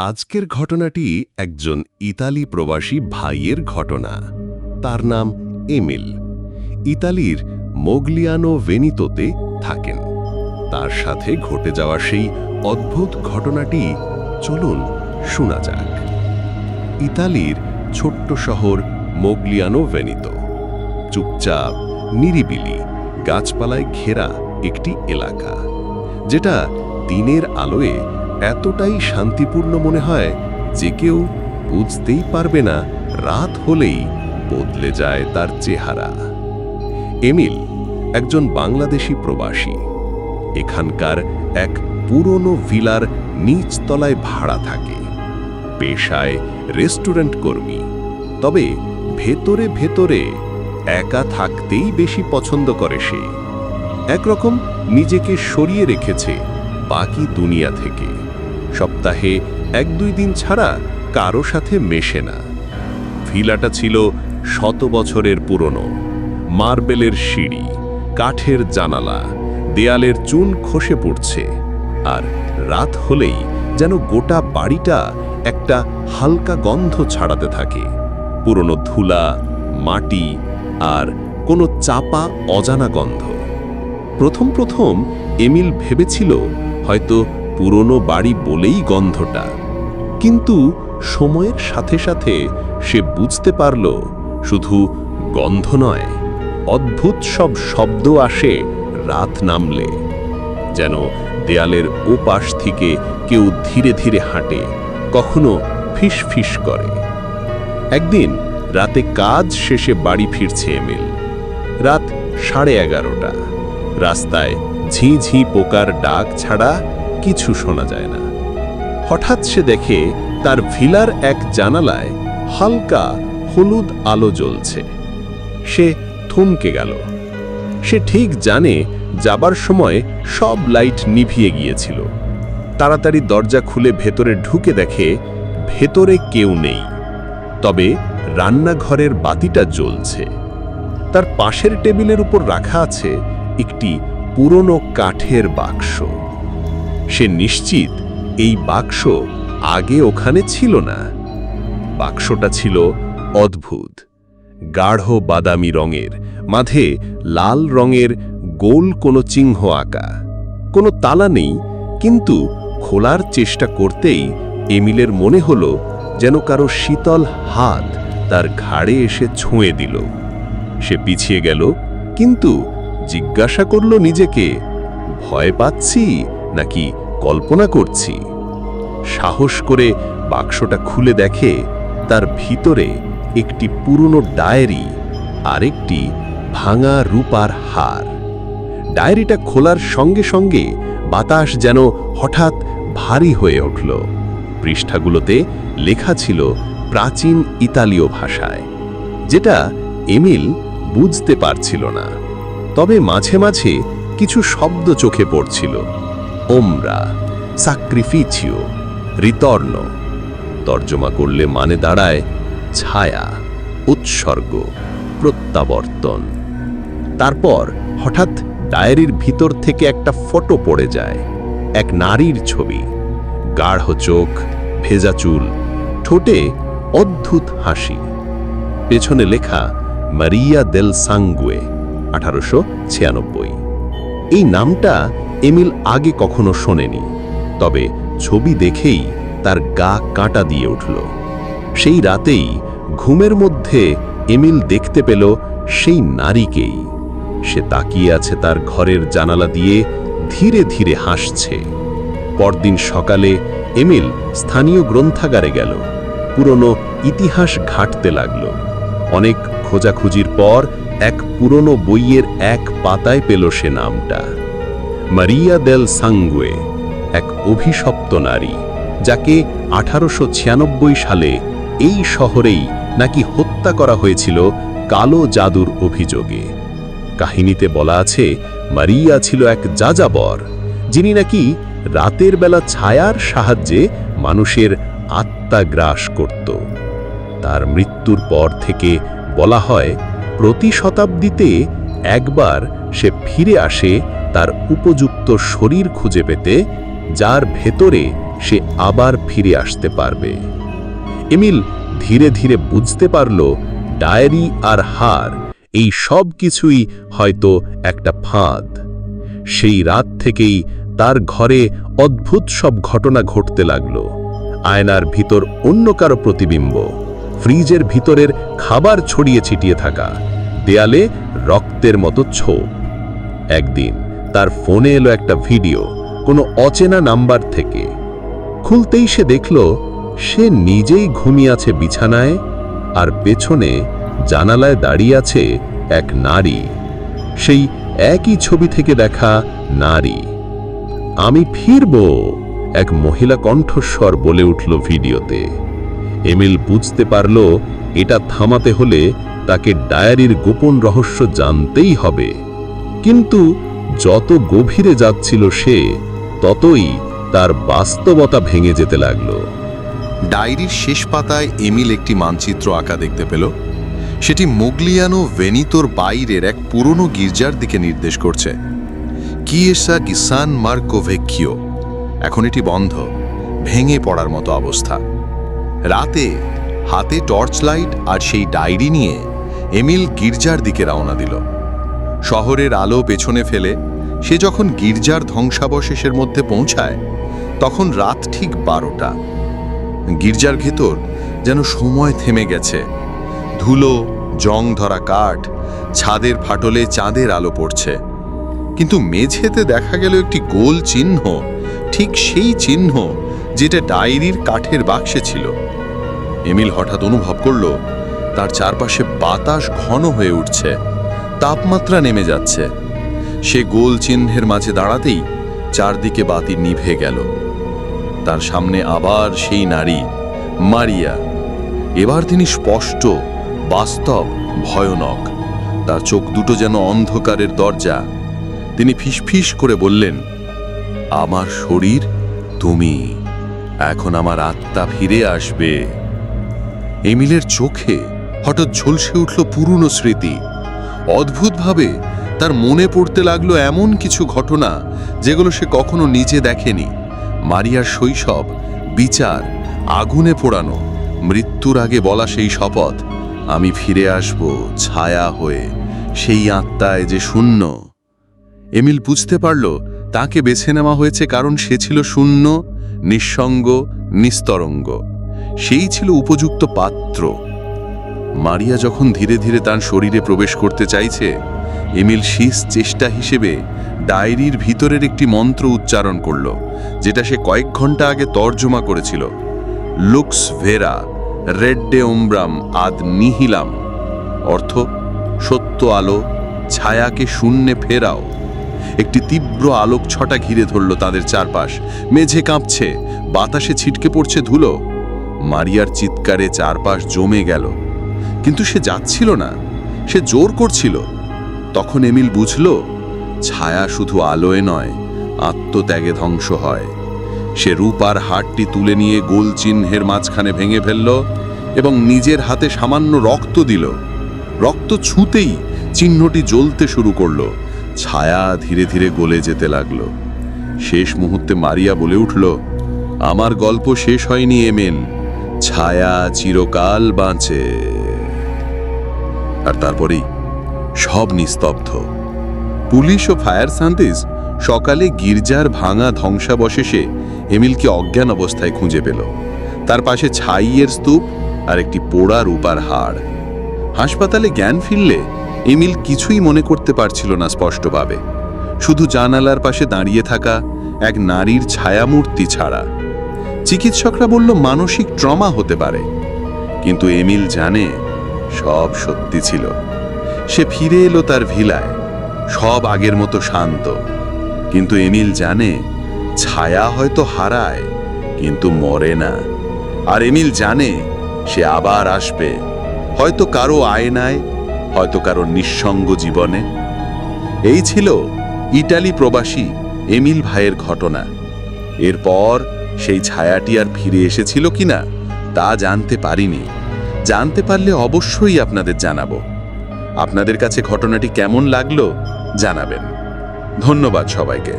আজকের ঘটনাটি একজন ইতালি প্রবাসী ভাইয়ের ঘটনা। তার নাম এমিল। ইতালির মোগলিয়ানো ভেনিতোতে থাকেন। তার সাথে ঘটে যাওয়া সেই অদ্ভুত ঘটনাটি চলুন শোনা যাক। ইতালির ছোট্ট শহর মোগলিয়ানো ভেনিতো। চুপচাপ, নিরিবিলি, গাছপালায় ঘেরা একটি এলাকা, যেটা দিনের আলোয় এতটাই শান্তিপূর্ণ মনে হয় যে কেউ বুঝতেই পারবে না রাত হলেই বদলে যায় তার চেহারা। এমিল একজন বাংলাদেশি প্রবাসী। এখানকার এক পুরনো ভিলার নিচতলায় ভাড়া থাকে। পেশায় রেস্টুরেন্ট কর্মী, তবে ভেতরে ভেতরে একা থাকতেই বেশি পছন্দ করে সে। একরকম নিজেকে সরিয়ে রেখেছে বাকি দুনিয়া থেকে। সপ্তাহে 1-2 দিন ছাড়া কারো সাথে মেশে না। ভিলাটা ছিল 100 বছরের পুরনো। মার্বেলের সিঁড়ি, কাঠের জানালা, দেয়ালের চুন খসে পড়ছে, আর রাত হলেই যেন গোটা বাড়িটা একটা হালকা গন্ধ ছাড়াতে থাকে। পুরনো ধুলা, মাটি আর কোনো চাপা অজানা গন্ধ। প্রথম এমিল ভেবেছিল হয়তো পুরনো বাড়ি বলেই গন্ধটা, কিন্তু সময়ের সাথে সাথে সে বুঝতে পারল শুধু গন্ধ নয়, অদ্ভুত সব শব্দ আসে রাত নামলে। যেন দেয়ালের ওপাশ থেকে কেউ ধীরে ধীরে হাঁটে, কখনো ফিসফিস করে। একদিন রাতে কাজ শেষে বাড়ি ফিরছে এমিল। রাত 11:30। রাস্তায় ঝিঁ ঝিঁ পোকার ডাক ছাড়া কিছু শোনা যায় না। হঠাৎ সে দেখে তার ভিলার এক জানালায় হালকা হলুদ আলো জ্বলছে। সে থমকে গেল। সে ঠিক জানে যাবার সময় সব লাইট নিভিয়ে গিয়েছিল। তাড়াতাড়ি দরজা খুলে ভেতরে ঢুকে দেখে ভেতরে কেউ নেই, তবে রান্নাঘরের বাতিটা জ্বলছে। তার পাশের টেবিলের উপর রাখা আছে একটি পুরনো কাঠের বাক্স। সে নিশ্চিত এই বাক্স আগে ওখানে ছিল না। বাক্সটা ছিল অদ্ভুত, গাঢ় বাদামি রঙের, মাঝে লাল রঙের গোল কোনো চিহ্ন আঁকা। কোনো তালা নেই, কিন্তু খোলার চেষ্টা করতেই এমিলের মনে হলো যেন কারো শীতল হাত তার ঘাড়ে এসে ছুঁয়ে দিল। সে পিছিয়ে গেল, কিন্তু জিজ্ঞাসা করল নিজেকে, ভয় পাচ্ছি নাকি কল্পনা করছি? সাহস করে বাক্সটা খুলে দেখে তার ভিতরে একটি পুরনো ডায়েরি আর একটি ভাঙা রূপার হার। ডায়েরিটা খোলার সঙ্গে সঙ্গে বাতাস যেন হঠাৎ ভারী হয়ে উঠল। পৃষ্ঠাগুলোতে লেখা ছিল প্রাচীন ইতালীয় ভাষায়, যেটা এমিল বুঝতে পারছিল না। তবে মাঝে মাঝে কিছু শব্দ চোখে পড়ছিল। ওমরা, সাক্রিফিচিও, রিতর্ন। তর্জমা করলে মানে দাঁড়ায় ছায়া, উৎসর্গ, প্রত্যাবর্তন। তারপর হঠাৎ ডায়েরির ভিতর থেকে একটা ফটো পড়ে যায়। এক নারীর ছবি, গাঢ় চোখ, ভেজা চুল, ঠোঁটে অদ্ভুত হাসি। পেছনে লেখা মারিয়া দেল সাঙ্গুয়ে, 1896। এই নামটা এমিল আগে কখনো শোনেনি, তবে ছবি দেখেই তার গা কাঁটা দিয়ে উঠল। সেই রাতেই ঘুমের মধ্যে এমিল দেখতে পেল সেই নারীকেই। সে তাকিয়ে আছে তার ঘরের জানালা দিয়ে, ধীরে ধীরে হাসছে। পরদিন সকালে এমিল স্থানীয় গ্রন্থাগারে গেল, পুরনো ইতিহাস ঘাঁটতে লাগল। অনেক খোঁজাখুঁজির পর এক পুরনো বইয়ের এক পাতায় পেল সে নামটা, মারিয়া দেল সাঙ্গুয়ে, এক অভিশপ্ত নারী, যাকে 1896 সালে এই শহরেই নাকি হত্যা করা হয়েছিল কালো জাদুর অভিযোগে। কাহিনীতে বলা আছে মারিয়া ছিল এক যাযাবর, যিনি নাকি রাতের বেলা ছায়ার সাহায্যে মানুষের আত্মা গ্রাস করত। তার মৃত্যুর পর থেকে বলা হয় প্রতি শতাব্দীতে একবার সে ফিরে আসে তার উপযুক্ত শরীর খুঁজে পেতে যার ভেতরে সে আবার ফিরে আসতে পারবে। এমিল ধীরে ধীরে বুঝতে পারল ডায়েরি আর হার এই সব কিছুই হয়তো একটা ফাঁদ। সেই রাত থেকেই তার ঘরে অদ্ভুত সব ঘটনা ঘটতে লাগল। আয়নার ভিতর অন্য কারো প্রতিবিম্ব, ফ্রিজের ভিতরের খাবার ছড়িয়ে ছিটিয়ে থাকা, দেয়ালে রক্তের মতো ছোপ। একদিন তার ফোনে এলো একটা ভিডিও কোনো অচেনা নাম্বার থেকে। খুলতেই সে দেখল সে নিজেই ঘুমিয়ে আছে বিছানায়, আর পেছনে জানালায় দাঁড়িয়ে আছে এক নারী, সেই একই ছবি থেকে দেখা নারী। আমি ফিরব, এক মহিলা কণ্ঠস্বর বলে উঠল ভিডিওতে। এমিল বুঝতে পারল এটা থামাতে হলে তাকে ডায়েরির গোপন রহস্য জানতেই হবে। কিন্তু যত গভীরে যাচ্ছিল সে, ততই তার বাস্তবতা ভেঙে যেতে লাগল। ডায়েরির শেষ পাতায় এমিল একটি মানচিত্র আঁকা দেখতে পেল। সেটি মোগলিয়ানো ভেনিতোর বাইরের এক পুরনো গির্জার দিকে নির্দেশ করছে। কিয়েসা গি সান মার্কো ভেক্কিও। এখন এটি বন্ধ, ভেঙে পড়ার মতো অবস্থা। রাতে হাতে টর্চ লাইট আর সেই ডায়েরি নিয়ে এমিল গির্জার দিকে রওনা দিল। শহরের আলো পেছনে ফেলে সে যখন গির্জার ধ্বংসাবশেষের মধ্যে পৌঁছায়, তখন রাত ঠিক 12টা। গির্জার ভেতর যেন সময় থেমে গেছে। ধুলো, জং ধরা কাঠ, ছাদের ফাটলে চাঁদের আলো পড়ছে। কিন্তু মেঝেতে দেখা গেল একটি গোল চিহ্ন, ঠিক সেই চিহ্ন যেটা ডায়েরির কাঠের বাক্সে ছিল। এমিল হঠাৎ অনুভব করল তার চারপাশে বাতাস ঘন হয়ে উঠছে, তাপমাত্রা নেমে যাচ্ছে। সে গোল চিহ্নের মাঝে দাঁড়াতেই চারদিকে বাতি নিভে গেল। তার সামনে আবার সেই নারী, মারিয়া। এবার তিনি স্পষ্ট, বাস্তব, ভয়ানক। তার চোখ দুটো যেন অন্ধকারের দরজা। তিনি ফিসফিস করে বললেন, আমার শরীর তুমি, এখন আমার আত্মা ফিরে আসবে। এমিলের চোখে হঠাৎ ঝলসে উঠল পুরনো স্মৃতি। অদ্ভুতভাবে তার মনে পড়তে লাগলো এমন কিছু ঘটনা যেগুলো সে কখনো নিজে দেখেনি। মারিয়ার শৈশব, বিচার, আগুনে পোড়ানো, মৃত্যুর আগে বলা সেই শপথ, আমি ফিরে আসব ছায়া হয়ে, সেই আত্মায় যে শূন্য। এমিল বুঝতে পারল তাকে বেছে নেওয়া হয়েছে কারণ সে ছিল শূন্য, নিঃসঙ্গ, নিস্তরঙ্গ। সেই ছিল উপযুক্ত পাত্র। মারিয়া যখন ধীরে ধীরে তার শরীরে প্রবেশ করতে চাইছে, এমিল শেষ চেষ্টা হিসেবে ডায়েরির ভিতরের একটি মন্ত্র উচ্চারণ করল, যেটা সে কয়েক ঘন্টা আগে তর্জমা করেছিল। লুক্স ভেরা রেড্ডে উমব্রাম আদ নিহিলাম, অর্থ সত্য আলো, ছায়াকে শূন্যে ফেরাও। একটি তীব্র আলোক ছটা ঘিরে ধরল তাদের চারপাশ। মেঝে কাঁপছে, বাতাসে ছিটকে পড়ছে ধুলো। মারিয়ার চিৎকারে চারপাশ জমে গেল, কিন্তু সে যাচ্ছিল না, সে জোর করছিল। তখন এমিল বুঝল, ছায়া শুধু আলোয় নয়, আত্মত্যাগে ধ্বংস হয়। সে রূপার হাড়টি তুলে নিয়ে গোল চিহ্নের মাঝখানে ভেঙে ফেলল এবং নিজের হাতে সামান্য রক্ত দিল। রক্ত ছুঁতেই চিহ্নটি জ্বলতে শুরু করল। ছায়া ধীরে ধীরে গলে যেতে লাগলো। শেষ মুহূর্তে মারিয়া বলে উঠল, আমার গল্প শেষ হয়নি এমিল, ছায়া চিরকাল বাঁচে। আর তারপরেই সব নিস্তব্ধ। পুলিশ ও ফায়ার সার্ভিস সকালে গির্জার ভাঙা ধ্বংসাবশেষে এমিলকে অজ্ঞান অবস্থায় খুঁজে পেল। তার পাশে ছাইয়ের স্তূপ আর একটি পোড়া রূপার হাড়। হাসপাতালে জ্ঞান ফিরলে এমিল কিছুই মনে করতে পারছিল না স্পষ্টভাবে, শুধু জানালার পাশে দাঁড়িয়ে থাকা এক নারীর ছায়ামূর্তি ছাড়া। চিকিৎসকরা বলল মানসিক ট্রমা হতে পারে, কিন্তু এমিল জানে সব সত্যি ছিল। সে ফিরে এলো তার ভিলায়, সব আগের মতো শান্ত। কিন্তু এমিল জানে ছায়া হয়তো হারায়, কিন্তু মরে না। আর এমিল জানে সে আবার আসবে, হয়তো কারো আয়নায়, হয়তো কারো নিঃসঙ্গ জীবনে। এই ছিল ইটালি প্রবাসী এমিল ভাইয়ের ঘটনা। এরপর সেই ছায়াটি আর ফিরে এসেছিল কিনা তা জানতে পারিনি। জানতে পারলে অবশ্যই আপনাদের জানাবো। আপনাদের কাছে ঘটনাটি কেমন লাগলো জানাবেন। ধন্যবাদ সবাইকে।